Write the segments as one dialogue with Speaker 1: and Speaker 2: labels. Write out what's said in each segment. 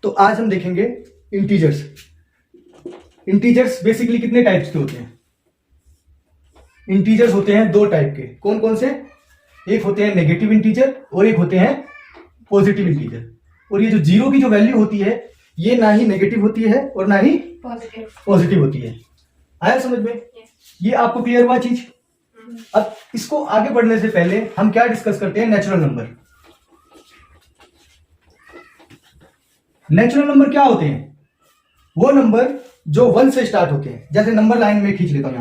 Speaker 1: तो आज हम देखेंगे इंटीजर्स। इंटीजर्स बेसिकली कितने टाइप्स के होते हैं? इंटीजर्स होते हैं दो टाइप के। कौन कौन से? एक होते हैं नेगेटिव इंटीजर और एक होते हैं पॉजिटिव इंटीजर। और ये जो जीरो की जो वैल्यू होती है ये ना ही नेगेटिव होती है और ना ही पॉजिटिव होती है। आया समझ में? ये आपको क्लियर हुआ चीज? अब इसको आगे बढ़ने से पहले हम क्या डिस्कस करते हैं? Natural number. नेचुरल नंबर क्या होते हैं? वो नंबर जो 1 से स्टार्ट होते हैं। जैसे नंबर लाइन में खींच लेता हूं,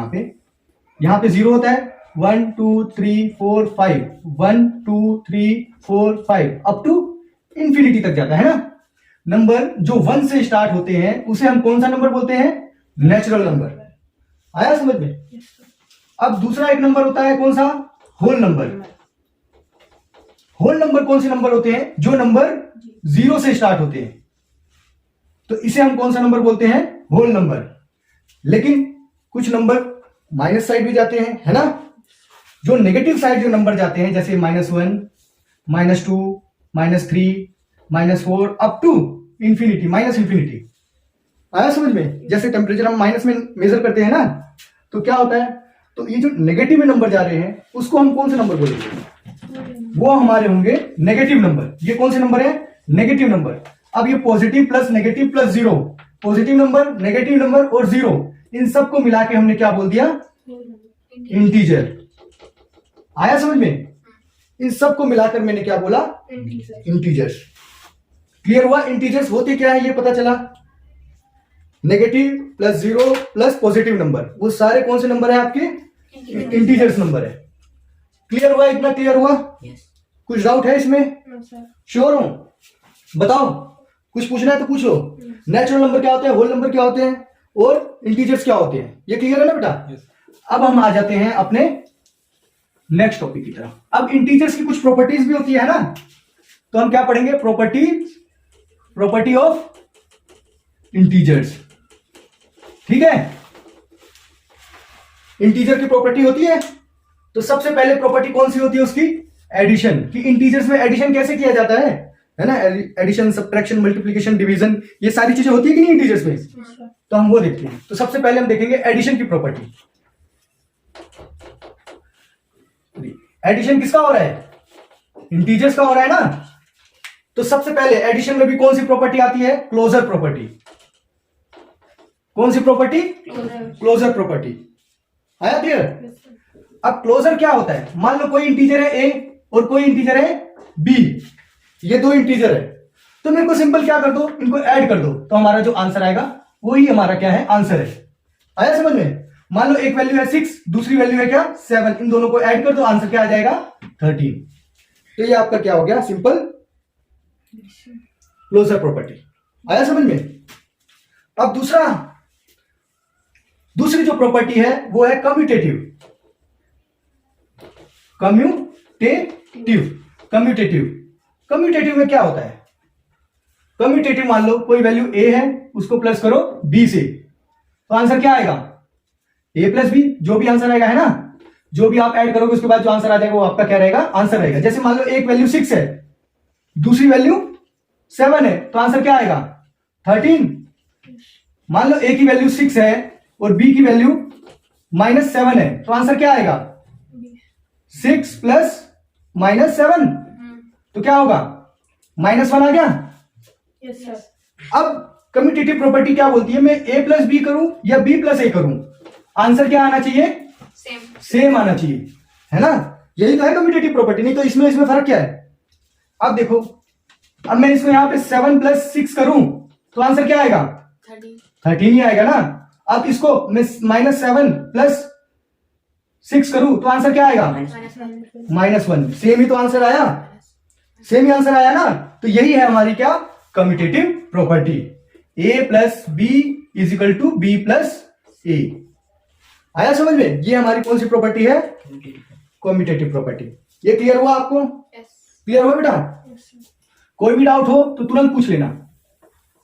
Speaker 1: यहां पे 0 होता है, 1 2 3 4 5, 1 2 3 4 5 अप टू इंफिनिटी तक जाता है ना। नंबर जो 1 से स्टार्ट होते हैं उसे हम कौन सा नंबर बोलते हैं? Natural number. आया समझ में? अब दूसरा एक नंबर होता है, कौन सा? Whole number. होल नंबर कौन से नंबर होते हैं? जो नंबर 0 से स्टार्ट होते हैं, तो इसे हम कौन सा नंबर बोलते हैं? Whole number. लेकिन कुछ नंबर माइनस साइड भी जाते हैं, है ना। जो नेगेटिव साइड जो नंबर जाते हैं, जैसे -1, -2, -3, -4 up to infinity, minus infinity. आया समझ में? जैसे टेम्परेचर हम माइनस में मेजर करते हैं ना, तो क्या होता है? तो ये जो नेगेटिव में नंबर जा रहे हैं उसको हम कौन से नंबर बोलेंगे? वो हमारे होंगे नेगेटिव नंबर। ये कौन से नंबर है? Negative number. अब ये positive plus negative plus 0, positive number, negative number और 0, इन सबको मिला के हमने क्या बोल दिया? इंटीजर। आया समझ में? इन सबको मिलाकर मैंने क्या बोला? इंटीजर्स। क्लियर हुआ? इंटीजर्स होते क्या है ये पता चला। Negative plus 0 plus positive number, वो सारे कौन से नंबर है आपके? इंटीजर्स नंबर है। क्लियर हुआ? इतना क्लियर हुआ? कुछ डाउट है इसमें? श्योर हो? बताओ, कुछ पूछना है तो पूछ लो। नेचुरल नंबर क्या होते हैं, होल नंबर क्या होते हैं और इंटीजर्स क्या होते हैं, ये क्लियर है ना बेटा? अब हम आ जाते हैं अपने नेक्स्ट टॉपिक की तरफ। अब इंटीजर्स की कुछ प्रॉपर्टीज भी होती है ना, तो हम क्या पढ़ेंगे? Property of integers. ठीक है, इंटीजर की प्रॉपर्टी होती है, तो सबसे पहले प्रॉपर्टी कौन सी होती है उसकी? एडिशन की। इंटीजर्स में एडिशन कैसे किया जाता है ना। एडिशन, सब्ट्रैक्शन, मल्टीप्लिकेशन, डिवीजन, ये सारी चीजें होती है कि नहीं इंटीजर्स में? तो हम वो देखते हैं। तो सबसे पहले हम देखेंगे एडिशन की प्रॉपर्टी। एडिशन किसका हो रहा है? इंटीजर्स का हो रहा है ना। तो सबसे पहले एडिशन में भी कौन सी प्रॉपर्टी आती है? Closure property. कौन सी प्रॉपर्टी? Closure property. आया क्लियर? अब क्लोजर क्या होता है? मान लो कोई इंटीजर है a और कोई इंटीजर है b, ये दो इंटीजर है, तो मेरे को सिंपल क्या कर दो? इनको ऐड कर दो, तो हमारा जो आंसर आएगा वही हमारा क्या है? आंसर है। आया समझ में? मान लो एक वैल्यू है 6, दूसरी वैल्यू है क्या? 7, इन दोनों को ऐड कर दो, आंसर क्या आ जाएगा? 13। तो ये आपका क्या हो गया? Simple closure property. आया समझ में? अब दूसरी जो प्रॉपर्टी है वो है कम्यूटेटिव। कम्यूटेटिव में क्या होता है? कम्यूटेटिव, मान लो कोई वैल्यू a है, उसको प्लस करो b से, तो आंसर क्या आएगा? a प्लस b, जो भी आंसर आएगा, है ना। जो भी आप ऐड करोगे उसके बाद जो आंसर आ जाएगा वो आपका क्या रहेगा? आंसर रहेगा। जैसे मान लो एक वैल्यू 6 है, दूसरी वैल्यू 7 है, तो आंसर क्या आएगा? 13। मान लो a की वैल्यू 6 है और b की वैल्यू -7 है, तो आंसर क्या आएगा? 6 प्लस -7, तो क्या होगा? -1 आ गया।
Speaker 2: Yes sir.
Speaker 1: अब कम्यूटेटिव प्रॉपर्टी क्या बोलती है? मैं a प्लस बी करूं या b प्लस a करूं, आंसर क्या आना चाहिए? सेम आना चाहिए, है ना। यही तो है कम्यूटेटिव प्रॉपर्टी। नहीं तो इसमें फर्क क्या है? अब देखो, अब मैं इसको यहां पे 7 प्लस 6 करूं तो आंसर क्या आएगा? 13 ही आएगा ना। अब इसको मैं -7 प्लस 6 करूं तो आंसर क्या आएगा? -1। सेम ही तो आंसर आया, सेम ही आंसर आया ना। तो यही है हमारी क्या? Commutative property. a plus B is equal to B plus A. आया समझ में? ये हमारी कौन सी प्रॉपर्टी है? Commutative property. ये क्लियर हुआ आपको? क्लियर हुआ बेटा? कोई भी डाउट हो तो तुरंत पूछ लेना।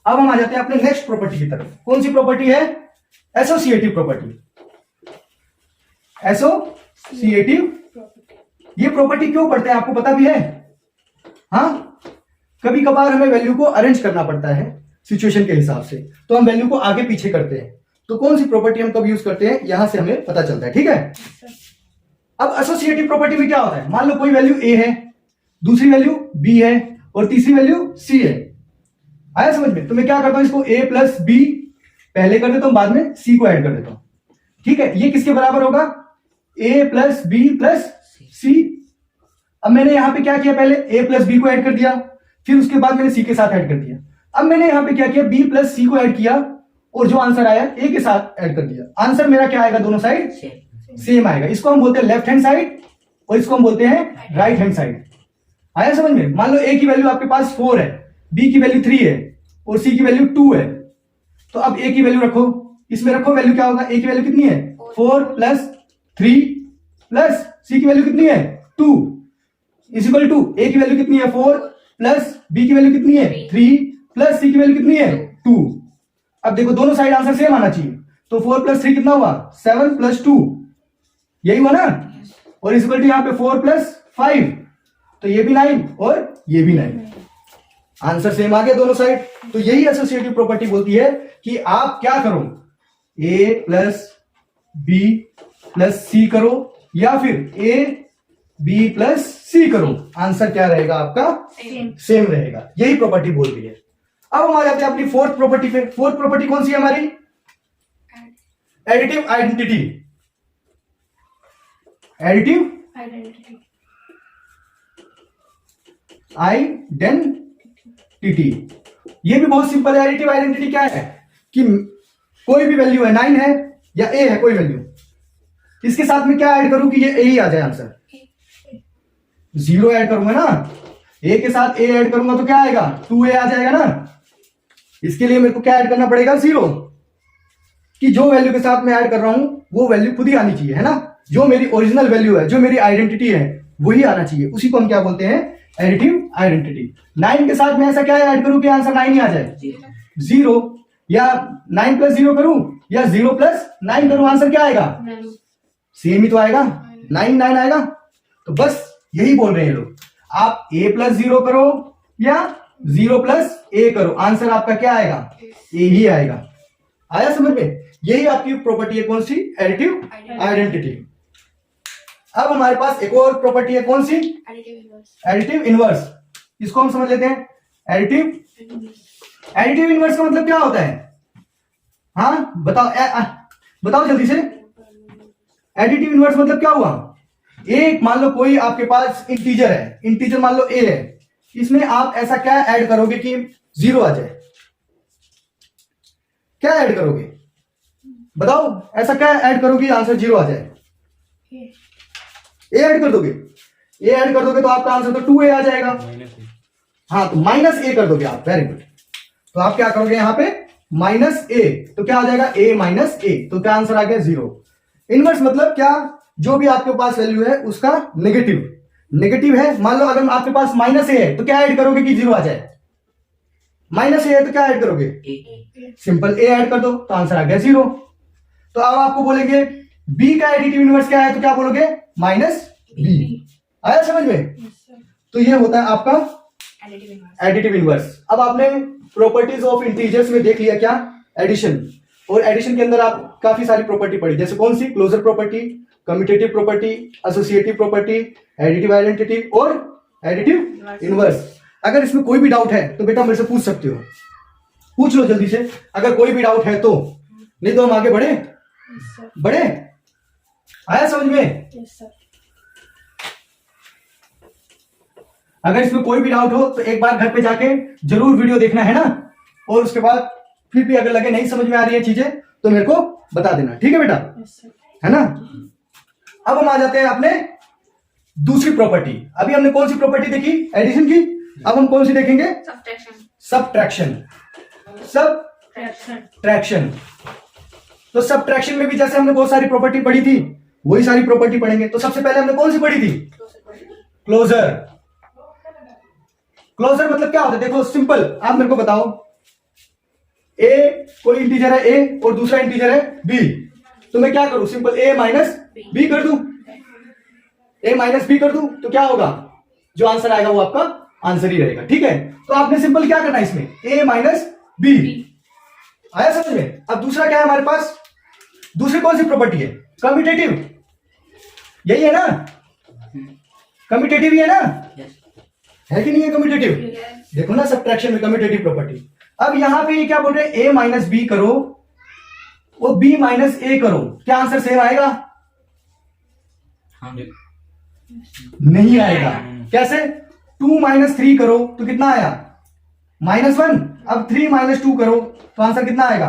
Speaker 1: अब हम आ जाते हैं अपने नेक्स्ट प्रॉपर्टी की तरफ। कौन सी प्रॉपर्टी है? Associative property. एसोसिएटिव, ये प्रॉपर्टी क्यों पढ़ते हैं आपको पता भी है? हाँ, कभी कभार हमें वैल्यू को अरेंज करना पड़ता है, सिचुएशन के हिसाब से, तो हम वैल्यू को आगे पीछे करते हैं। तो कौन सी प्रॉपर्टी हम कब यूज करते हैं, यहां से हमें पता चलता है। ठीक है, अब एसोसिएटिव प्रॉपर्टी में क्या होता है, मान लो कोई वैल्यू ए है, दूसरी वैल्यू बी है और तीसरी वैल्यू सी है। आया समझ में? तो मैं क्या करता हूं, इसको ए प्लस बी पहले कर देता हूं, बाद में सी को ऐड कर देता हूं। ठीक है, ये किसके बराबर होगा, ए प्लस बी प्लस सी। अब मैंने यहां पे क्या किया, पहले ए प्लस बी को ऐड कर दिया, फिर उसके बाद मैंने सी के साथ ऐड कर दिया। अब मैंने यहां पे क्या किया, बी प्लस सी को ऐड किया और जो आंसर आया ए के साथ ऐड कर दिया। आंसर मेरा क्या आएगा, दोनों साइड सेम आएगा। इसको हम बोलते हैं लेफ्ट हैंड साइड और इसको हम बोलते हैं राइट हैंड साइड। आया समझ में? मान लो ए की वैल्यू आपके पास 4 है, बी की वैल्यू 3 है और सी की वैल्यू 2 है। तो अब ए की वैल्यू रखो, इसमें रखो, वैल्यू क्या होगा, ए की वैल्यू कितनी है 4 प्लस 3 प्लस सी की वैल्यू कितनी है 2 इज इक्वल टू ए की वैल्यू कितनी है 4 प्लस बी की वैल्यू कितनी है 3 प्लस सी की वैल्यू कितनी है 2। अब देखो दोनों साइड आंसर सेम आना चाहिए, तो 4 प्लस 3 कितना हुआ 7 प्लस 2, यही हुआ ना। और इज इक्वल टू यहां पे 4 प्लस 5, तो ये भी 9 और ये भी 9, आंसर सेम आ गया दोनों साइड। तो यही एसोसिएटिव प्रॉपर्टी बोलती है कि आप क्या करो, ए प्लस बी प्लस सी करो या फिर ए बी प्लस सी करो, आंसर क्या रहेगा आपका सेम रहेगा। यही प्रॉपर्टी बोल रही है। अब हम आ जाते हैं अपनी फोर्थ प्रॉपर्टी पे। फोर्थ प्रॉपर्टी कौन सी है हमारी, एडिटिव आइडेंटिटी। एडिटिव आइडेंटिटी, ये भी बहुत सिंपल है। एडिटिव आइडेंटिटी क्या है कि कोई भी वैल्यू है, 9 है या ए है कोई वैल्यू, इसके साथ में क्या ऐड करूं कि ये ए ही आ जाए आंसर। 0 ऐड करूंगा ना, ए के साथ ए ऐड करूंगा तो क्या आएगा 2a आ जाएगा ना। इसके लिए मेरे को क्या ऐड करना पड़ेगा 0, कि जो वैल्यू के साथ मैं ऐड कर रहा हूं वो वैल्यू खुद ही आनी चाहिए, है ना। जो मेरी ओरिजिनल वैल्यू है, जो मेरी आइडेंटिटी है, वही आना चाहिए। उसी को हम क्या बोलते हैं, एडिटिव आइडेंटिटी। 9 के साथ मैं ऐसा क्या ऐड करूं कि आंसर 9 ही आ जाए, 0, या 9 प्लस 0 करूं या 0 प्लस 9 करूं, आंसर क्या आएगा सेम ही तो आएगा, 9 9 आएगा। तो बस यही बोल रहे हैं लोग, आप a प्लस 0 करो या 0 प्लस a करो, आंसर आपका क्या आएगा a ही आएगा। आया समझ में? यही आपकी प्रॉपर्टी है, कौन सी, एडिटिव आइडेंटिटी। अब हमारे पास एक और प्रॉपर्टी है, कौन सी, एडिटिव इनवर्स। इसको हम समझ लेते हैं। एडिटिव इनवर्स का मतलब क्या होता है, हाँ बताओ, बताओ जल्दी से। एडिटिव इनवर्स मतलब क्या हुआ, एक मान लो कोई आपके पास इंटीजर है, इंटीजर मान लो a है, इसमें आप ऐसा क्या ऐड करोगे कि 0 आ जाए, क्या ऐड करोगे बताओ, ऐसा क्या ऐड करोगे आंसर 0 आ जाए, a ऐड कर दोगे, a ऐड कर दोगे तो आपका आंसर तो 2a आ जाएगा। हाँ, तो -a कर दोगे आप, वेरी गुड। तो आप क्या करोगे यहाँ पे -a, तो क्या आ जाएगा a माइनस a, तो क्या आंसर आ गया 0। इनवर्स मतलब क्या, जो भी आपके पास वैल्यू है उसका नेगेटिव, नेगेटिव है। मान लो अगर आपके पास -a है तो क्या ऐड करोगे कि 0 आ जाए, -a है तो क्या ऐड करोगे, सिंपल a ऐड कर दो तो आंसर आ गया 0। तो अब आपको बोलेंगे b का एडिटिव इनवर्स क्या है, तो क्या बोलोगे -b। आया समझ में? तो ये होता है आपका एडिटिव इनवर्स। अब आपने प्रॉपर्टीज ऑफ इंटीजर्स में देख लिया क्या, एडिशन, और एडिशन के अंदर आप काफी सारी प्रॉपर्टी पढ़ी, जैसे कौन सी, closure property, commutative property, associative property, additive identity और एडिटिव इनवर्स। अगर इसमें कोई भी डाउट है तो बेटा मेरे से पूछ सकते हो, पूछ लो जल्दी से अगर कोई भी डाउट है तो, नहीं तो हम आगे बढ़े। बढ़े, आया समझ में? अगर इसमें कोई भी डाउट हो तो एक बार घर पे जाके जरूर वीडियो देखना, है ना, और उसके बाद फिर भी अगर लगे नहीं समझ में आ रही है चीजें तो मेरे को बता देना, ठीक है बेटा, है ना। अब हम आ जाते हैं अपने दूसरी प्रॉपर्टी। अभी हमने कौन सी प्रॉपर्टी देखी, एडिशन की, अब हम कौन सी देखेंगे, सबट्रैक्शन। सबट्रैक्शन, तो सबट्रैक्शन में भी जैसे हमने बहुत सारी प्रॉपर्टी पढ़ी थी वही सारी प्रॉपर्टी पढ़ेंगे। तो सबसे पहले हमने कौन सी पढ़ी थी, क्लोजर। क्लोजर मतलब क्या होता है, देखो सिंपल, आप मेरे को बताओ, ए कोई इंटीजर है ए और दूसरा इंटीजर है बी, तो मैं क्या करूं, सिंपल a माइनस बी कर दूं, a माइनस बी कर दूं, तो क्या होगा, जो आंसर आएगा वो आपका आंसर ही रहेगा, ठीक है। तो आपने सिंपल क्या करना है इसमें, a माइनस बी। आया समझ में? अब दूसरा क्या है हमारे पास? दूसरी कौन सी प्रॉपर्टी है? कम्यूटेटिव, यही है ना? कम्यूटेटिव ही है ना? है कि नहीं है कम्यूटेटिव? देखो ना सब्ट्रैक्शन में कम्यूटेटिव प्रॉपर्टी। अब यहां पे ये क्या बोल रहे हैं? ए माइनस बी करो और बी माइनस ए करो, क्या आंसर सेम आएगा? नहीं आएगा। कैसे? 2 माइनस 3 करो तो कितना आया? -1। अब 3 माइनस 2 करो तो आंसर कितना आएगा?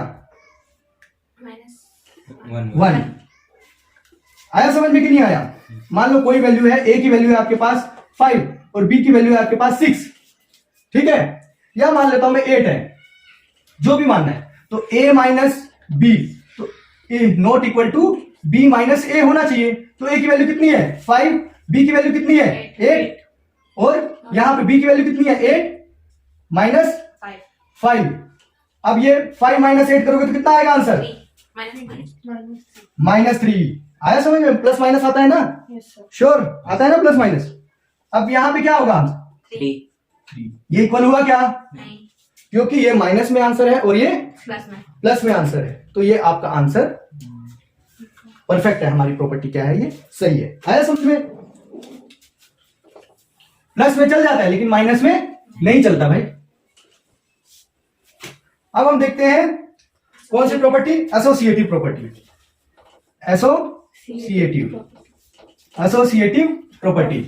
Speaker 1: -1। आया समझ में कि नहीं आया? मान लो कोई वैल्यू है, ए की वैल्यू है आपके पास 5 और बी की वैल्यू है आपके पास 6, ठीक है? या मान लेता हूं मैं 8 है, जो भी मानना है। तो ए माइनस बी, तो A not equal to B minus A होना चाहिए। तो ए की वैल्यू कितनी है? 5, बी की वैल्यू कितनी है? 8, और यहां पे बी की वैल्यू कितनी है? 8 माइनस 5। अब ये 5 माइनस 8 करोगे तो कितना आएगा आंसर? -3। आया समझ में? प्लस माइनस आता है ना? श्योर आता है ना प्लस माइनस? अब यहां पे क्या होगा? 3। ये इक्वल हुआ क्या? नहीं, क्योंकि ये माइनस में आंसर है और ये प्लस में आंसर है। तो ये आपका आंसर परफेक्ट है। हमारी प्रॉपर्टी क्या है? ये सही है। आया समझ में? प्लस में चल जाता है लेकिन माइनस में नहीं चलता भाई। अब हम देखते हैं कौन सी property? Associative property. Associative property.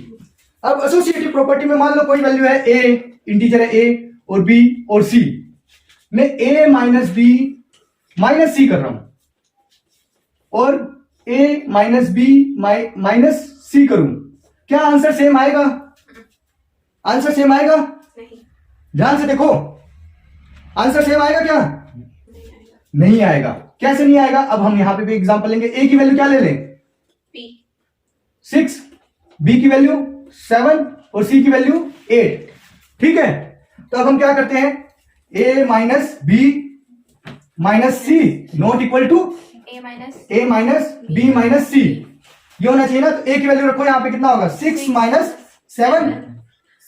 Speaker 1: अब एसोसिएटिव प्रॉपर्टी में मान लो कोई वैल्यू है ए, इंटीजर है ए और बी और सी। मैं ए माइनस बी माइनस सी कर रहा हूं और ए माइनस बी माइनस सी करूं, क्या आंसर सेम आएगा? आंसर सेम आएगा? नहीं। ध्यान से देखो, आंसर सेम आएगा क्या? नहीं आएगा। कैसे नहीं आएगा? अब हम यहां पे भी एग्जांपल लेंगे। ए की वैल्यू क्या ले लें? 6, बी की वैल्यू 7 और सी की वैल्यू 8, ठीक है? तो अब हम क्या करते हैं? A minus B minus C not equal to A minus B minus C, ये होना चाहिए ना? तो ए की वैल्यू रखो यहां पे, कितना होगा? 6 minus 7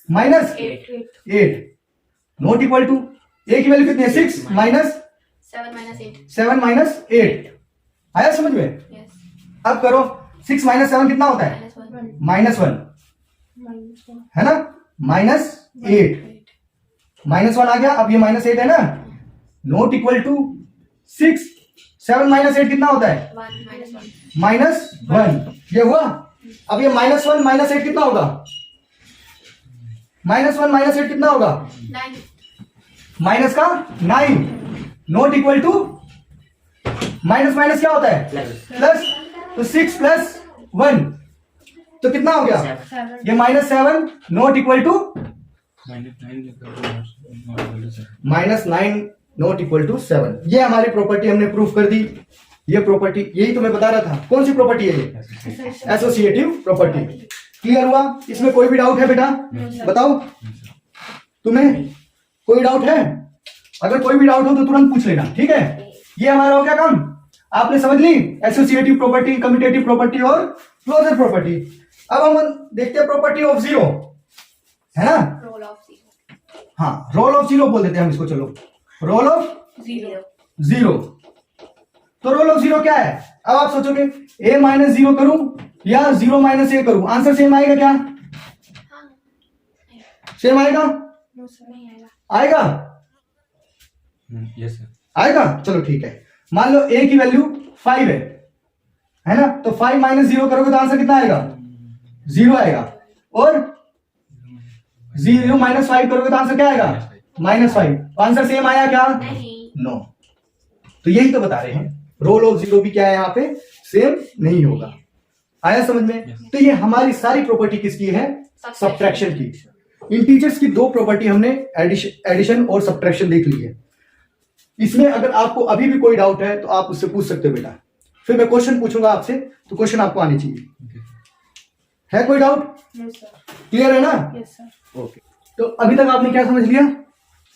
Speaker 1: minus 8 not equal to A की वैल्यू कितनी है? 6 माइनस 7 माइनस 8। आया समझ में? अब करो 6 माइनस 7 कितना होता है? -1 है ना? -8 -1 आ गया। अब ये -8 है ना? नॉट इक्वल टू 6 7 माइनस 8 कितना होता है? -1। ये हुआ। अब ये -1 माइनस 8 कितना होगा? -1 माइनस 8 कितना होगा? माइनस का 9 not equal to minus minus क्या होता है? प्लस। तो 6 प्लस 1 तो कितना हो गया? ये -7 not equal to -9 not equal to 7। ये हमारी प्रॉपर्टी हमने प्रूफ कर दी। ये प्रॉपर्टी, यही तो मैं बता रहा था। कौन सी प्रॉपर्टी है ये? Associative property. क्लियर हुआ? इसमें कोई भी डाउट है बेटा? बताओ, तुम्हें कोई डाउट है? अगर कोई भी डाउट हो तो तुरंत पूछ लेना, ठीक है? ये हमारा हो गया काम। आपने समझ ली एसोसिएटिव प्रॉपर्टी, कम्यूटेटिव प्रॉपर्टी और क्लोजर प्रॉपर्टी। अब हम देखते हैं प्रॉपर्टी ऑफ जीरो, है ना? Role of zero. हाँ, रोल ऑफ जीरो बोल देते हैं हम इसको। चलो, रोल ऑफ जीरो। तो रोल ऑफ जीरो क्या है? अब आप सोचोगे a माइनस 0 करूं या 0 माइनस a करूं, आंसर सेम आएगा क्या? सेम आएगा? आएगा?
Speaker 2: Yes sir.
Speaker 1: आएगा। चलो ठीक है। मान लो a की वैल्यू 5 है ना? तो 5 माइनस 0 करोगे तो आंसर कितना आएगा? 0 आएगा। और 0 माइनस 5 करोगे तो आंसर क्या आएगा? -5। तो आंसर सेम आया क्या? नो। तो यही तो बता रहे हैं, रोल ऑफ जीरो भी क्या है यहाँ पे? सेम नहीं होगा। आया समझ में? तो ये हमारी सारी प्रॉपर्टी किसकी है? सब्ट्रैक्शन की। इंटीजर्स की दो प्रॉपर्टी हमने एडिशन और सब्ट्रैक्शन देख ली है। इसमें अगर आपको अभी भी कोई डाउट है तो आप उससे पूछ सकते हो बेटा। फिर मैं क्वेश्चन पूछूंगा आपसे, तो क्वेश्चन आपको आने चाहिए। है कोई डाउट? क्लियर है ना? ओके। तो अभी तक आपने क्या समझ लिया?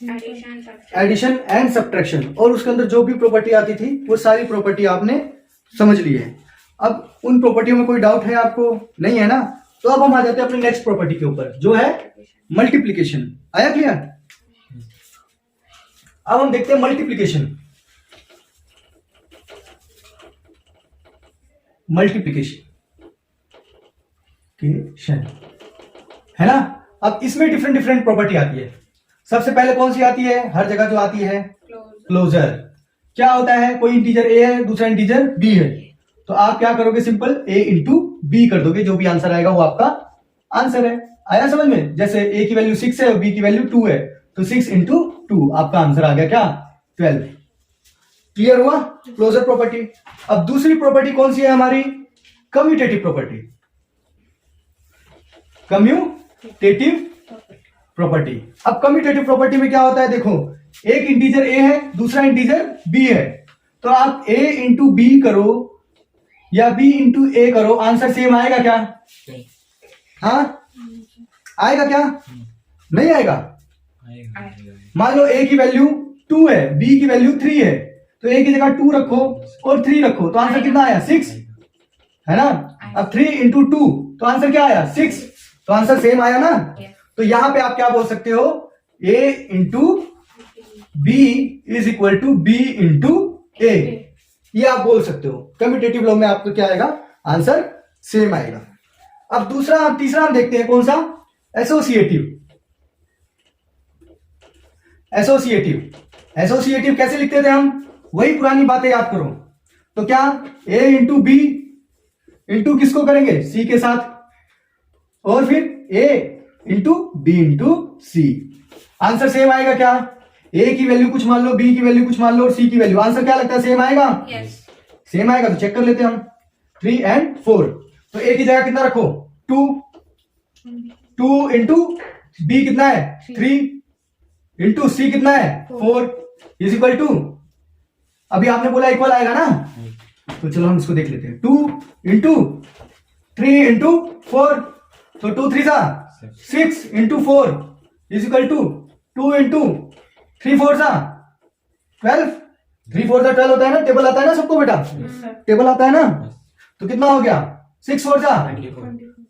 Speaker 1: एडिशन एंड सब्ट्रैक्शन, और उसके अंदर जो भी प्रॉपर्टी आती थी वो सारी प्रॉपर्टी आपने समझ ली है। अब उन प्रॉपर्टियों में कोई डाउट है आपको? नहीं है ना? तो अब हम आ जाते हैं अपनी नेक्स्ट प्रॉपर्टी के ऊपर, जो है मल्टीप्लीकेशन। आया क्लियर? अब हम देखते हैं मल्टीप्लीकेशन। है ना। अब इसमें डिफरेंट डिफरेंट प्रॉपर्टी आती है। सबसे पहले कौन सी आती है, हर जगह जो आती है क्लोजर। क्या होता है, कोई इंटीजर ए है, दूसरा इंटीजर बी है, तो आप क्या करोगे, सिंपल a इंटू बी कर दोगे, जो भी आंसर आएगा वो आपका आंसर है। आया समझ में। जैसे a की वैल्यू 6 है और b की वैल्यू 2 है, तो 6 इंटू 2 आपका आंसर आ गया क्या, 12। क्लियर हुआ क्लोजर प्रॉपर्टी। अब दूसरी प्रॉपर्टी कौन सी है हमारी, कम्यूटेटिव प्रॉपर्टी। Commutative property. अब कम्यूटेटिव प्रॉपर्टी में क्या होता है, देखो एक इंटीजर a है, दूसरा इंटीजर b है, तो आप a इंटू बी करो या b इंटू ए करो, आंसर सेम आएगा क्या, हाँ आएगा क्या, नहीं आएगा। मान लो a की वैल्यू 2 है, b की वैल्यू 3 है, तो a की जगह 2 रखो और 3 रखो, तो आंसर कितना आया, 6, है ना। अब 3 इंटू 2 तो आंसर क्या आया, 6, तो आंसर सेम आया ना। तो यहां पे आप क्या बोल सकते हो, a into B is equal to B into A, ये आप बोल सकते हो। कम्यूटेटिव लॉ में आपको क्या आएगा, आंसर सेम आएगा। अब तीसरा हम देखते हैं कौन सा, एसोसिएटिव। एसोसिएटिव कैसे लिखते थे हम, वही पुरानी बातें याद करो। तो क्या a इंटू बी इंटू किसको करेंगे, c के साथ, और फिर a into B into C, answer same आएगा क्या, a की वैल्यू कुछ मान लो, b की वैल्यू कुछ मान लो और c की वैल्यू, आंसर क्या लगता है, सेम आएगा। सेम आएगा, तो चेक कर लेते हैं हम, 3 and 4, तो a की जगह कितना रखो, 2 इंटू बी कितना है, 3 इंटू सी कितना है, 4 इज इक्वल टू, अभी आपने बोला इक्वल आएगा ना, तो चलो हम इसको देख लेते हैं। 2 इंटू 3 इंटू 4, तो 2 3 सा 6 into 4 is equal to 2 into 3 4 सा 12, 3 4 सा 12 होता है ना, टेबल आता है ना सबको बेटा, टेबल आता है ना, तो कितना हो गया, 6 4 सा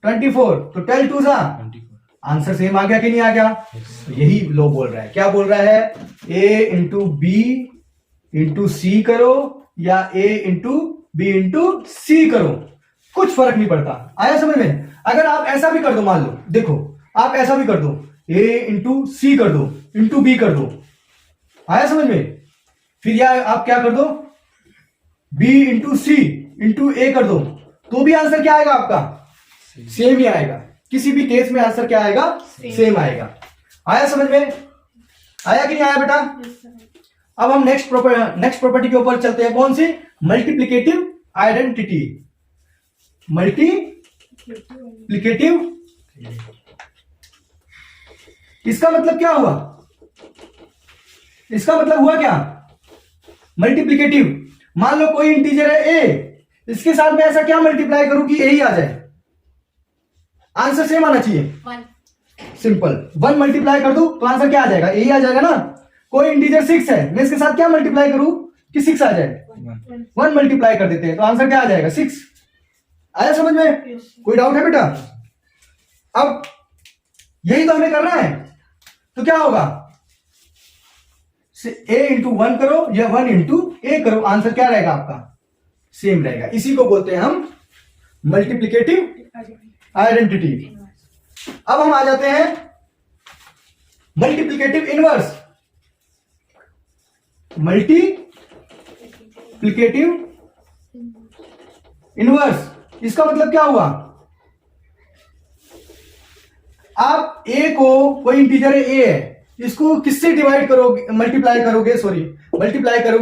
Speaker 1: 24, तो 12 2 सा, आंसर सेम आ गया कि नहीं आ गया। तो यही लो बोल रहा है, क्या बोल रहा है, a इंटू बी इंटू सी करो या a इंटू बी इंटू सी करो, कुछ फर्क नहीं पड़ता। आया समझ में। अगर आप ऐसा भी कर दो, मान लो देखो आप ऐसा भी कर दो, a इंटू सी कर दो इंटू बी कर दो, आया समझ में। फिर या आप क्या कर दो, b इंटू सी इंटू ए कर दो, तो भी आंसर क्या आएगा आपका, सेम ही आएगा। किसी भी केस में आंसर क्या आएगा, सेम आएगा। आया समझ में, आया कि नहीं आया बेटा। अब हम नेक्स्ट प्रॉपर्टी के ऊपर चलते हैं, कौन सी, मल्टीप्लिकेटिव आइडेंटिटी। मल्टीप्लिकेटिव, इसका मतलब क्या हुआ, इसका मतलब हुआ क्या, मल्टीप्लिकेटिव। मान लो कोई इंटीजर है a, इसके साथ में ऐसा क्या मल्टीप्लाई करूं कि a ही आ जाए, आंसर सेम आना चाहिए, सिंपल 1 मल्टीप्लाई कर दूं तो आंसर क्या आ जाएगा, a ही आ जाएगा ना। कोई इंटीजर 6 है, मैं इसके साथ क्या मल्टीप्लाई करूं कि 6 आ जाए, 1 मल्टीप्लाई कर देते हैं तो आंसर क्या आ जाएगा, 6। आया समझ में, कोई डाउट है बेटा। अब यही तो हमें करना है, तो क्या होगा, a इंटू 1 करो या 1 इंटू ए करो, आंसर क्या रहेगा आपका, सेम रहेगा। इसी को बोलते हैं हम मल्टीप्लिकेटिव आइडेंटिटी। अब हम आ जाते हैं मल्टीप्लिकेटिव इनवर्स। मल्टीप्लिकेटिव इनवर्स, इसका मतलब क्या हुआ, आप a को, कोई इंटीजर है a है, इसको किससे डिवाइड करोगे, मल्टीप्लाई करोगे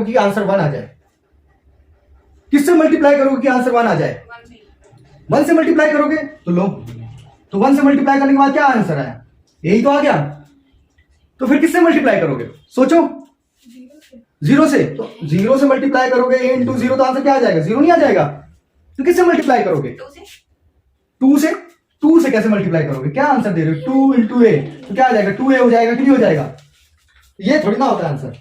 Speaker 1: कि आंसर 1 आ जाए। किससे मल्टीप्लाई करोगे कि आंसर 1 आ जाए, 1 से मल्टीप्लाई करोगे तो लो, तो 1 से मल्टीप्लाई करने के बाद क्या आंसर आया, यही तो आ गया। तो फिर किससे मल्टीप्लाई करोगे, सोचो, 0 से, तो 0 से मल्टीप्लाई करोगे a इंटू 0, तो आंसर क्या आ जाएगा, 0 नहीं आ जाएगा। तो किससे मल्टीप्लाई करोगे, 2 से कैसे मल्टीप्लाई करोगे, क्या आंसर दे रहे हो, 2 इंटू ए, तो क्या आ जाएगा, 2a हो जाएगा कि नहीं हो जाएगा। ये थोड़ी ना होता है आंसर,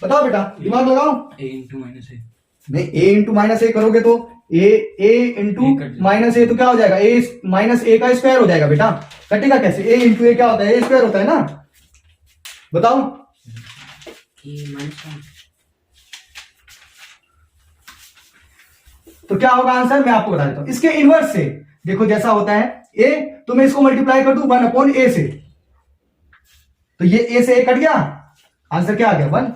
Speaker 1: बताओ बेटा, दिमाग लगाओ।
Speaker 2: a इंटू माइनस ए,
Speaker 1: नहीं, a इंटू माइनस ए करोगे तो a इंटू माइनस ए, तो क्या हो जाएगा, a माइनस ए का स्क्वायर हो जाएगा बेटा, कटेगा कैसे, a इंटू ए क्या होता है, a स्क्वायर होता है ना, बताओ। तो क्या होगा आंसर, मैं आपको बता देता हूं। इसके इनवर्स से देखो, जैसा होता है a, तो मैं इसको मल्टीप्लाई कर दूं 1/a से, तो ये a से a कट गया, आंसर क्या आ गया 1।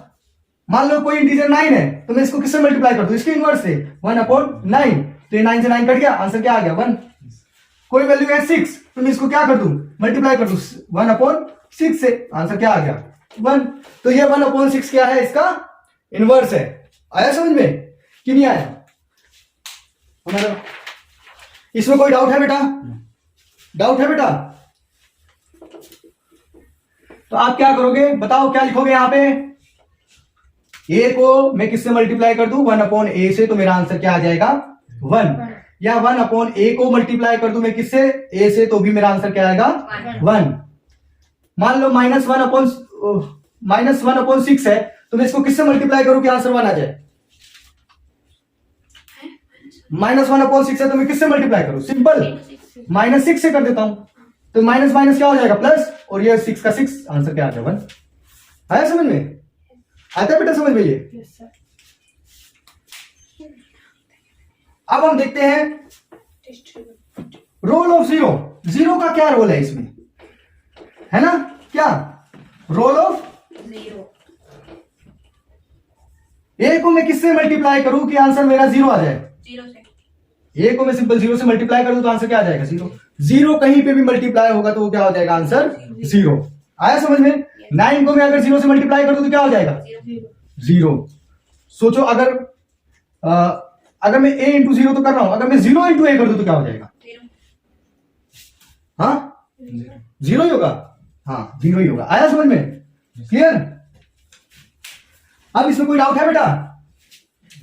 Speaker 1: मान लो कोई इंटीजर 9 है, तो मैं इसको किससे मल्टीप्लाई कर दूं, इसके इनवर्स से 1/9, तो ये 9 से 9 कट गया, आंसर क्या आ गया 1। कोई वैल्यू है 6, तो मैं इसको क्या कर दूं, मल्टीप्लाई कर दूं 1/6 से, आंसर क्या आ गया 1। तो ये 1/6 क्या है, इसका इनवर्स है। आया समझ में कि नहीं आया हमारा? इसमें कोई डाउट है बेटा? डाउट है बेटा? तो आप क्या करोगे बताओ, क्या लिखोगे यहां पे? a को मैं किससे मल्टीप्लाई कर दूं 1/a से, तो मेरा आंसर क्या आ जाएगा 1। या 1/a को मल्टीप्लाई कर दूं मैं किससे, a से, तो भी मेरा आंसर क्या आएगा 1। मान लो -1/6 है, तो मैं इसको किससे मल्टीप्लाई करूं कि आंसर 1 आ जाए? -1/6 है, तो मैं किससे मल्टीप्लाई करूं, सिंपल -6 से कर देता हूं, तो माइनस माइनस क्या हो जाएगा प्लस, और ये 6 का 6, आंसर क्या आ गया 1। आया समझ में? आता है बेटा समझ में ये? अब हम देखते हैं रोल ऑफ जीरो। जीरो का क्या रोल है इसमें, है ना? क्या रोल ऑफ जीरो? ए को मैं किससे मल्टीप्लाई करूं कि आंसर मेरा 0 आ जाए? 0 से। ए को मैं सिंपल 0 से मल्टीप्लाई कर दूं तो आंसर क्या आ जाएगा 0। 0 कहीं पे भी मल्टीप्लाई होगा तो वो क्या हो जाएगा आंसर 0। आया समझ में? 9 को मैं अगर 0 से मल्टीप्लाई कर दूं तो क्या हो जाएगा 0। सोचो अगर मैं a इंटू 0 तो कर रहा हूं, अगर मैं 0 इंटू a कर दूं तो क्या हो जाएगा? हाँ 0 ही होगा। हाँ 0 ही होगा। आया समझ में? क्लियर? अब इसमें कोई डाउट है बेटा?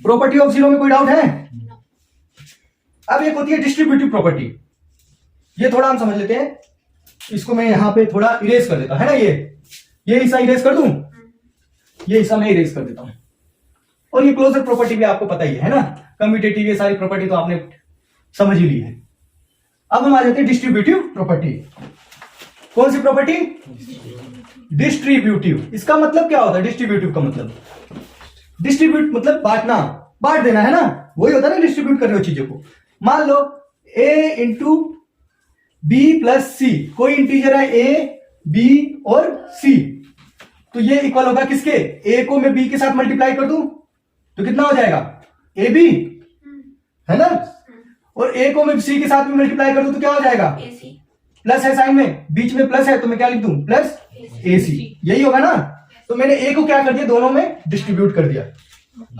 Speaker 1: प्रॉपर्टी ऑफ जीरो में कोई डाउट है? अब एक होती है डिस्ट्रीब्यूटिव प्रॉपर्टी, ये थोड़ा हम समझ लेते हैं। इसको मैं यहां पे थोड़ा इरेज कर देता हूं, है ना? ये हिस्सा इरेज कर दूं, ये हिस्सा मैं इरेज कर देता हूं। और ये क्लोजर प्रॉपर्टी भी आपको पता ही है ना? कम्यूटेटिव, ये सारी प्रॉपर्टी तो आपने समझ ही ली है। अब हम आ जाते हैं डिस्ट्रीब्यूटिव प्रॉपर्टी। कौन सी प्रॉपर्टी? डिस्ट्रीब्यूटिव। इसका मतलब क्या होता है डिस्ट्रीब्यूटिव का मतलब? डिस्ट्रीब्यूट मतलब बांटना, बांट देना, है ना? वही होता है ना डिस्ट्रीब्यूट कर रहे हो चीजों को। मान लो a इंटू बी प्लस सी, कोई इंटीजर है a, b और c, तो ये इक्वल होगा किसके? a को मैं b के साथ मल्टीप्लाई कर दूं तो कितना हो जाएगा ab, है ना? और a को मैं c के साथ में मल्टीप्लाई कर दूं तो क्या हो जाएगा ac। प्लस है साइन में, बीच में प्लस है तो मैं क्या लिख दूं प्लस ac, यही होगा ना? तो मैंने a को क्या कर दिया, दोनों में डिस्ट्रीब्यूट कर दिया।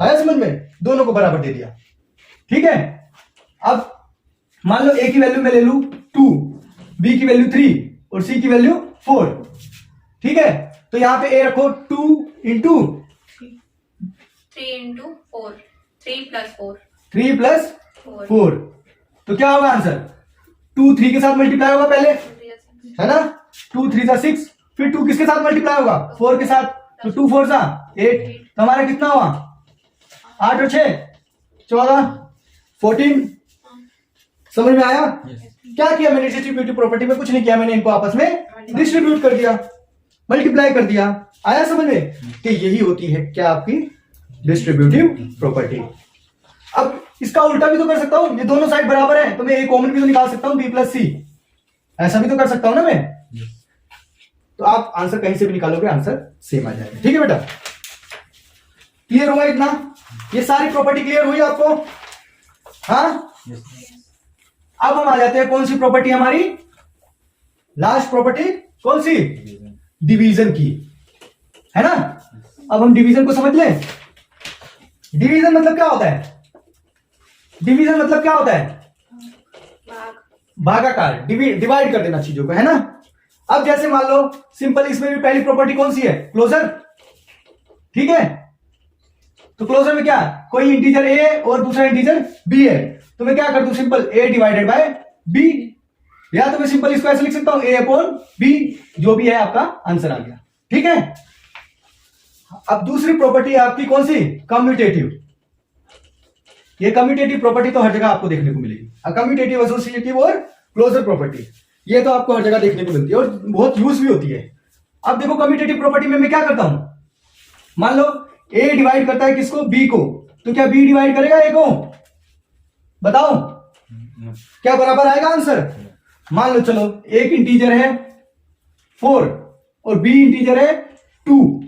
Speaker 1: आया समझ में? दोनों को बराबर दे दिया। ठीक है? अब मान लो a की वैल्यू मैं ले लूं 2, b की वैल्यू 3 और c की वैल्यू 4। ठीक है? तो यहां पे a रखो 2 इंटू
Speaker 2: 3 इंटू 4, 3 प्लस 4,
Speaker 1: 3 प्लस 4, तो क्या होगा आंसर? 2 3 के साथ मल्टीप्लाई होगा पहले, है ना? 2 3 सा 6, फिर 2 किसके साथ मल्टीप्लाई होगा 4 के साथ, तो 2 4 सा 8, तो हमारा कितना हुआ 8 और 6 14, 14। समझ में आया? क्या किया मैंने डिस्ट्रीब्यूटिव प्रॉपर्टी में? कुछ नहीं किया, मैंने इनको आपस में डिस्ट्रीब्यूट कर दिया, मल्टीप्लाई कर दिया। आया समझ में? कि यही होती है क्या आपकी डिस्ट्रीब्यूटिव प्रॉपर्टी। अब इसका उल्टा भी तो कर सकता हूं, ये दोनों साइड बराबर है तो मैं ए कॉमन भी तो निकाल सकता हूं, b प्लस सी, ऐसा भी तो कर सकता हूं ना मैं। तो आप आंसर कहीं से भी निकालोगे, आंसर सेम आ जाएगा। ठीक है बेटा? क्लियर हुआ इतना? ये सारी प्रॉपर्टी क्लियर हुई आपको? हाँ। अब हम आ जाते हैं कौन सी प्रॉपर्टी हमारी लास्ट प्रॉपर्टी, कौन सी? डिवीजन की, है ना? अब हम डिवीजन को समझ लें। डिवीजन मतलब क्या होता है? डिवीजन मतलब क्या होता है? भागाकार, डिवाइड कर देना चीजों को, है ना? अब जैसे मान लो सिंपल, इसमें भी पहली प्रॉपर्टी कौन सी है? क्लोजर। ठीक है? तो क्लोजर में क्या, कोई इंटीजर a और दूसरा इंटीजर b है, तो मैं क्या कर दूं simple a divided by b, या तो मैं सिंपल इसको ऐसे लिख सकता हूं a अपॉन b, जो भी है आपका आंसर आ गया। ठीक है? अब दूसरी प्रॉपर्टी है आपकी कौन सी? कम्यूटेटिव। ये कम्यूटेटिव प्रॉपर्टी तो हर जगह आपको देखने को मिलेगी, कम्यूटेटिव, एसोसिएटिव और क्लोजर प्रॉपर्टी, ये तो आपको हर जगह देखने को मिलती है और बहुत यूज भी होती है। अब देखो कम्यूटेटिव प्रॉपर्टी में मैं क्या करता हूं, मान लो ए डिवाइड करता है किसको, बी को, तो क्या बी डिवाइड करेगा ए को? बताओ क्या बराबर आएगा आंसर? मान लो चलो एक इंटीजर है 4 और बी इंटीजर है 2,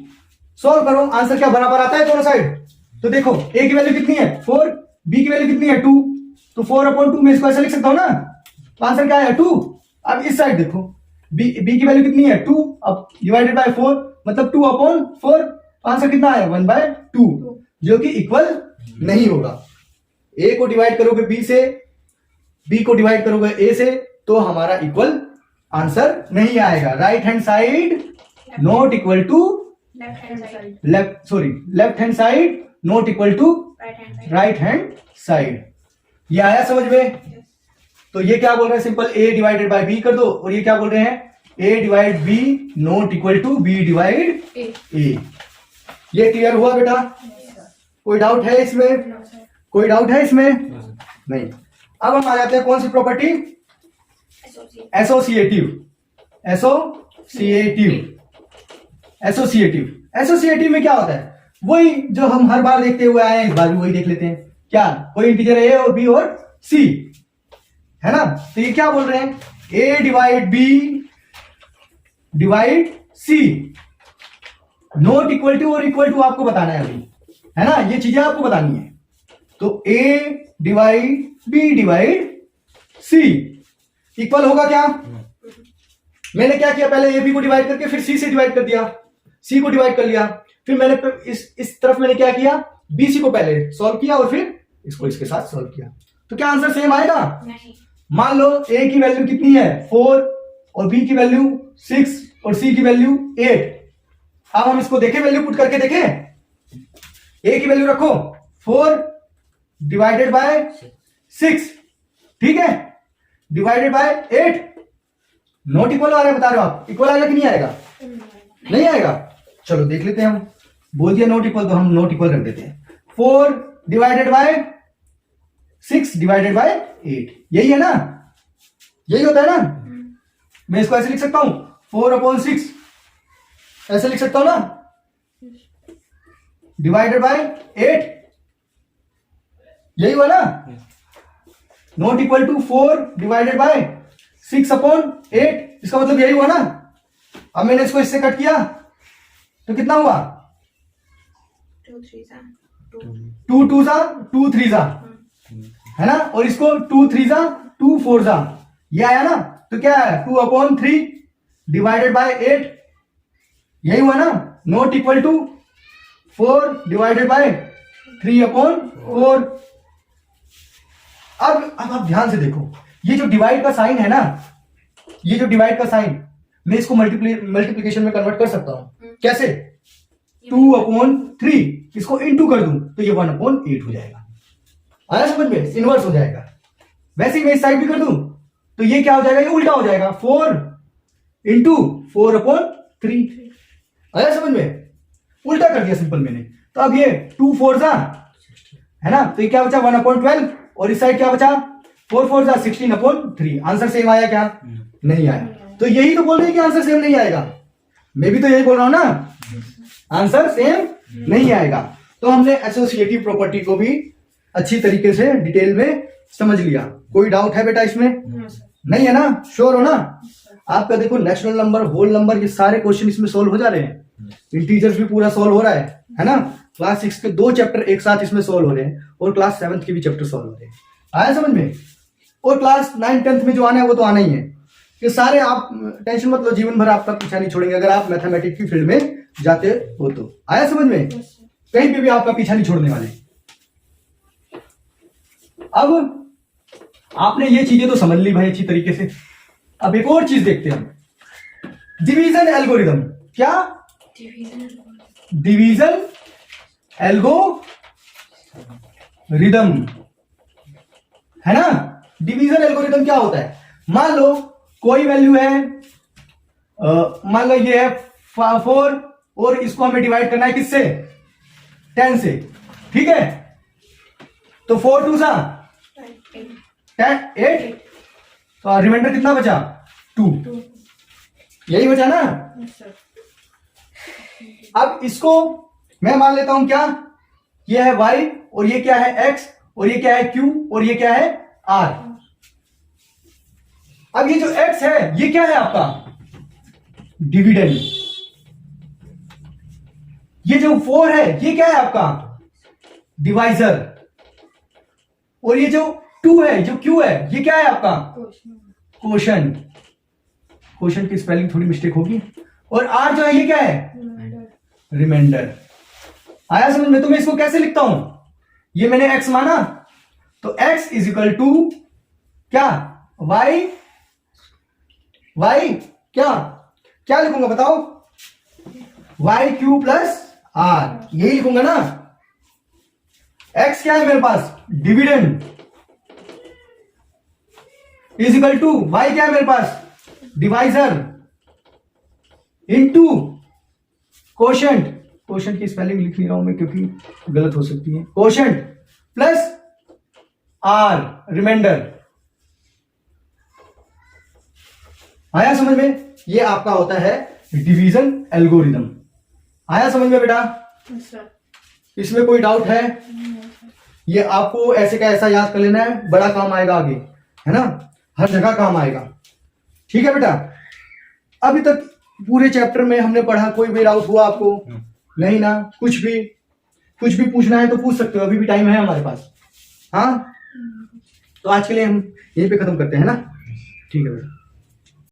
Speaker 1: सॉल्व करो, आंसर क्या बराबर आता है दोनों साइड? तो देखो ए की वैल्यू कितनी है 4, बी की वैल्यू कितनी है 2, तो 4/2 में इसको ऐसे लिख सकता हूं ना, तो आंसर क्या है 2। अब इस साइड देखो बी की वैल्यू कितनी है 2, अब डिवाइडेड बाय 4 मतलब 2/4, आंसर कितना है 1/2, जो कि इक्वल नहीं होगा। ए को डिवाइड करोगे बी से, बी को डिवाइड करोगे ए से, तो हमारा इक्वल आंसर नहीं आएगा। Right hand side not equal to left hand side not equal to right hand side. ये आया समझ में? तो ये क्या बोल रहे हैं, simple A divided by B कर दो, और ये क्या बोल रहे हैं A divide B not equal to B divide A. ये क्लियर हुआ बेटा? कोई डाउट है इसमें? कोई डाउट है इसमें? नहीं। अब हम आ जाते हैं कौन सी प्रॉपर्टी, एसोसिएटिव में क्या होता है, वही जो हम हर बार देखते हुए आए हैं, इस बार भी वही देख लेते हैं। क्या, कोई इंटीजर ए और बी और सी है ना, तो ये क्या बोल रहे हैं A divide B divide C not equal to और इक्वल टू आपको बताना है अभी, है ना, ये चीजें आपको बतानी है। तो ए डिवाइड बी डिवाइड सी इक्वल होगा क्या? मैंने क्या किया, पहले ए बी को डिवाइड करके फिर सी से डिवाइड कर दिया, सी को डिवाइड कर लिया, फिर मैंने इस तरफ मैंने क्या किया, बी सी को पहले सॉल्व किया और फिर इसको इसके साथ सॉल्व किया। तो क्या आंसर सेम आएगा?
Speaker 2: नहीं।
Speaker 1: मान लो ए की वैल्यू कितनी है 4 और बी की वैल्यू 6 और सी की वैल्यू 8। अब हम इसको देखें, वैल्यू पुट करके देखें। ए की वैल्यू रखो 4 डिवाइडेड बाय 6, ठीक है, डिवाइडेड बाय 8। नॉट इक्वल आ रहा है, बता रहे हो आप, इक्वल आएगा कि नहीं आएगा? नहीं आएगा। चलो देख लेते हैं, हम बोल दिया नॉट इक्वल तो हम नॉट इक्वल रख देते हैं। 4 डिवाइडेड बाय 6 डिवाइडेड बाय 8, यही है ना, यही होता है ना। मैं इसको ऐसे लिख सकता हूं 4/6, ऐसे लिख सकता हूं ना, डिवाइडेड बाय 8, यही हुआ ना। Not equal to 4 divided by 6/8, इसका मतलब यही हुआ ना। अब मैंने इसको इससे कट किया तो कितना हुआ,
Speaker 2: 2 3
Speaker 1: 2 2 2 3 है ना, और इसको 2 3 2 4 ये आया ना, तो क्या है 2/3 डिवाइडेड बाय 8, यही हुआ ना। Not equal to 4 divided by 3/4। अब आप ध्यान से देखो, ये जो डिवाइड का साइन है ना, ये जो डिवाइड का साइन, मैं इसको मल्टीप्लीकेशन में कन्वर्ट कर सकता हूं। कैसे? 2/3 इसको इनटू कर दूं तो ये 1/8 हो जाएगा। आया समझ में? इनवर्स हो जाएगा। वैसे ही मैं इस साइड भी कर दूं तो ये क्या हो जाएगा, ये उल्टा हो जाएगा, 4 इंटू 4/3। आया समझ में? उल्टा कर दिया सिंपल मैंने। तो अब ये 2 4 है ना, तो ये क्या बचा 1/12, और इस साइड क्या बचा 4 4 16/3। आंसर सेम आया क्या? नहीं आया। तो यही तो बोल रहे हैं कि आंसर सेम नहीं आएगा। मैं भी तो यही बोल रहा हूं ना, आंसर सेम नहीं आएगा। तो हमने एसोसिएटिव प्रॉपर्टी को भी अच्छी तरीके से डिटेल में समझ लिया। कोई डाउट है बेटा इसमें? नहीं है ना? श्योर हो ना? आपका देखो नेचुरल नंबर, होल नंबर, ये सारे क्वेश्चन इसमें सोल्व हो जा रहे हैं। इंटीजर्स भी पूरा सोल्व हो रहा है ना। क्लास 6 के 2 चैप्टर एक साथ इसमें सोल्व हो रहे हैं, और क्लास 7 के भी चैप्टर सोल्व हो रहे हैं। आया समझ में? और क्लास 9 10th में जो आना है वो तो आना ही है। ये सारे आप टेंशन मत लो, जीवन भर आपका पीछा नहीं छोड़ेंगे अगर आप मैथमेटिक्स की फील्ड में जाते हो तो। आया समझ में? कहीं पे भी आपका पीछा नहीं छोड़ने वाले। अब आपने ये चीजें तो समझ ली भाई अच्छी तरीके से। अब एक और चीज देखते हैं, डिवीजन एल्गोरिदम। क्या? डिवीजन एल्गोरिदम, है ना। डिवीजन एल्गोरिदम क्या होता है? मान लो कोई वैल्यू है, मान लो ये है 4, और इसको हमें डिवाइड करना है किससे? 10 से, ठीक है। तो 4 2 8, तो रिमाइंडर कितना बचा? 2, यही बचा ना। अब इसको मैं मान लेता हूं क्या, ये है y और ये क्या है x और ये क्या है q और ये क्या है r। अब ये जो x है ये क्या है आपका डिविडेंड, ये जो 4 है ये क्या है आपका डिवाइजर, और ये जो 2 है जो q है ये क्या है आपका क्वोशंट। क्वोशंट की स्पेलिंग थोड़ी मिस्टेक होगी। और r जो है ये क्या है रिमाइंडर। आया समझ में? तो मैं इसको कैसे लिखता हूं, ये मैंने x माना तो x इज इक्वल टू क्या y क्या क्या लिखूंगा बताओ, y क्यू प्लस r, यही लिखूंगा ना। x क्या है मेरे पास dividend is equal to y क्या है मेरे पास डिवाइजर इनटू क्वोशंट। क्वोशंट की स्पेलिंग लिख नहीं रहा हूं मैं क्योंकि गलत हो सकती है। Quotient plus r remainder. आया समझ में? ये आपका होता है डिवीजन एल्गोरिदम। आया समझ में बेटा? इसमें कोई डाउट है? ये आपको ऐसे का ऐसा याद कर लेना है, बड़ा काम आएगा आगे, है ना, हर जगह काम आएगा। ठीक है बेटा? अभी तक पूरे चैप्टर में हमने पढ़ा, कोई भी डाउट हुआ आपको? नहीं ना? कुछ भी पूछना है तो पूछ सकते हो, अभी भी टाइम है हमारे पास। हाँ, तो आज के लिए हम यहीं पे खत्म करते हैं ना। ठीक है बेटा।